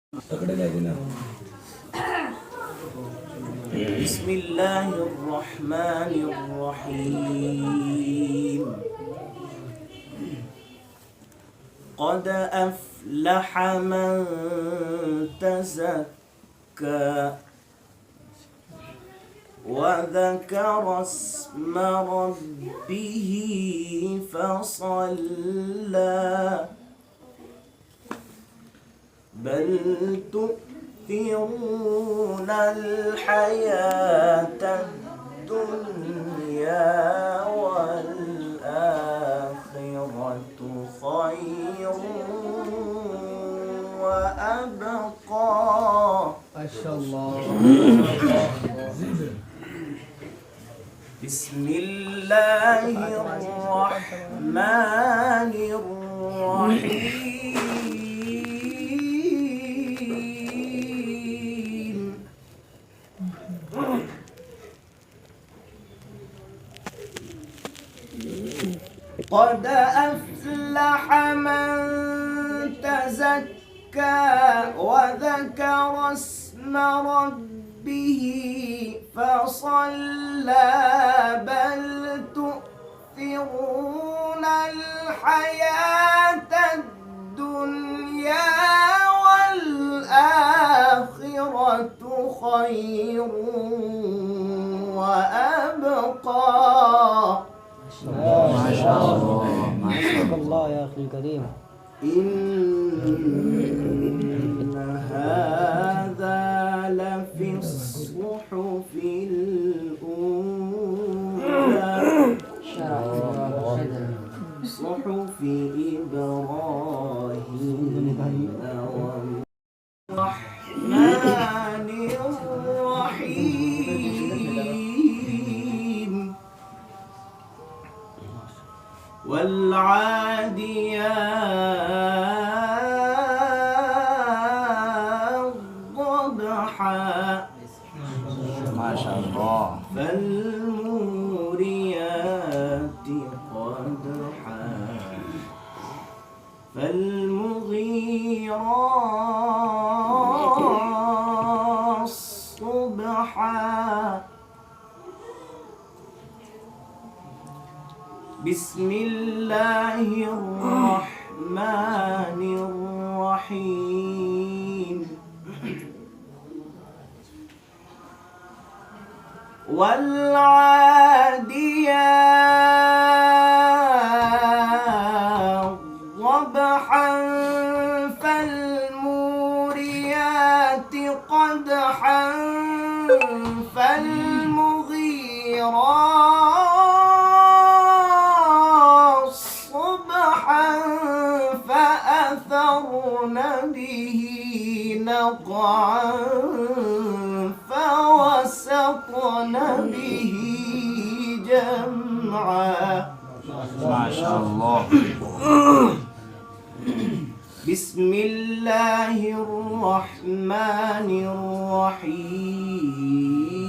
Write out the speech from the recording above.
بسم الله الرحمن الرحيم. قد أفلح من تزكى وذكر اسم ربه فصلى بل تؤثرون الحياة الدنيا والآخرة خير وأبقى. ما شاء الله. بسم الله الرحمن الرحيم. قد أفلح من تزكى وذكر اسم ربه فصلى بل تؤثرون الحياة الدنيا والآخرة خير وأبقى. ما شاء الله ما شاء الله يا أخي الكريم. إن هذا لفي الصحف الأولى صحف إبراهيم والرحمن الرحيم. والعاديات ضبحا ما شاء الله. فالموريات قدحا فالمغيرات صبحا. بسم الله الرحمن الرحيم. والعاديات ضبحا فالموريات قدحا فالمغيرات صبحا فأثرن به نقعا فوسطن به جمعا. ما شاء الله. بسم الله الرحمن الرحيم.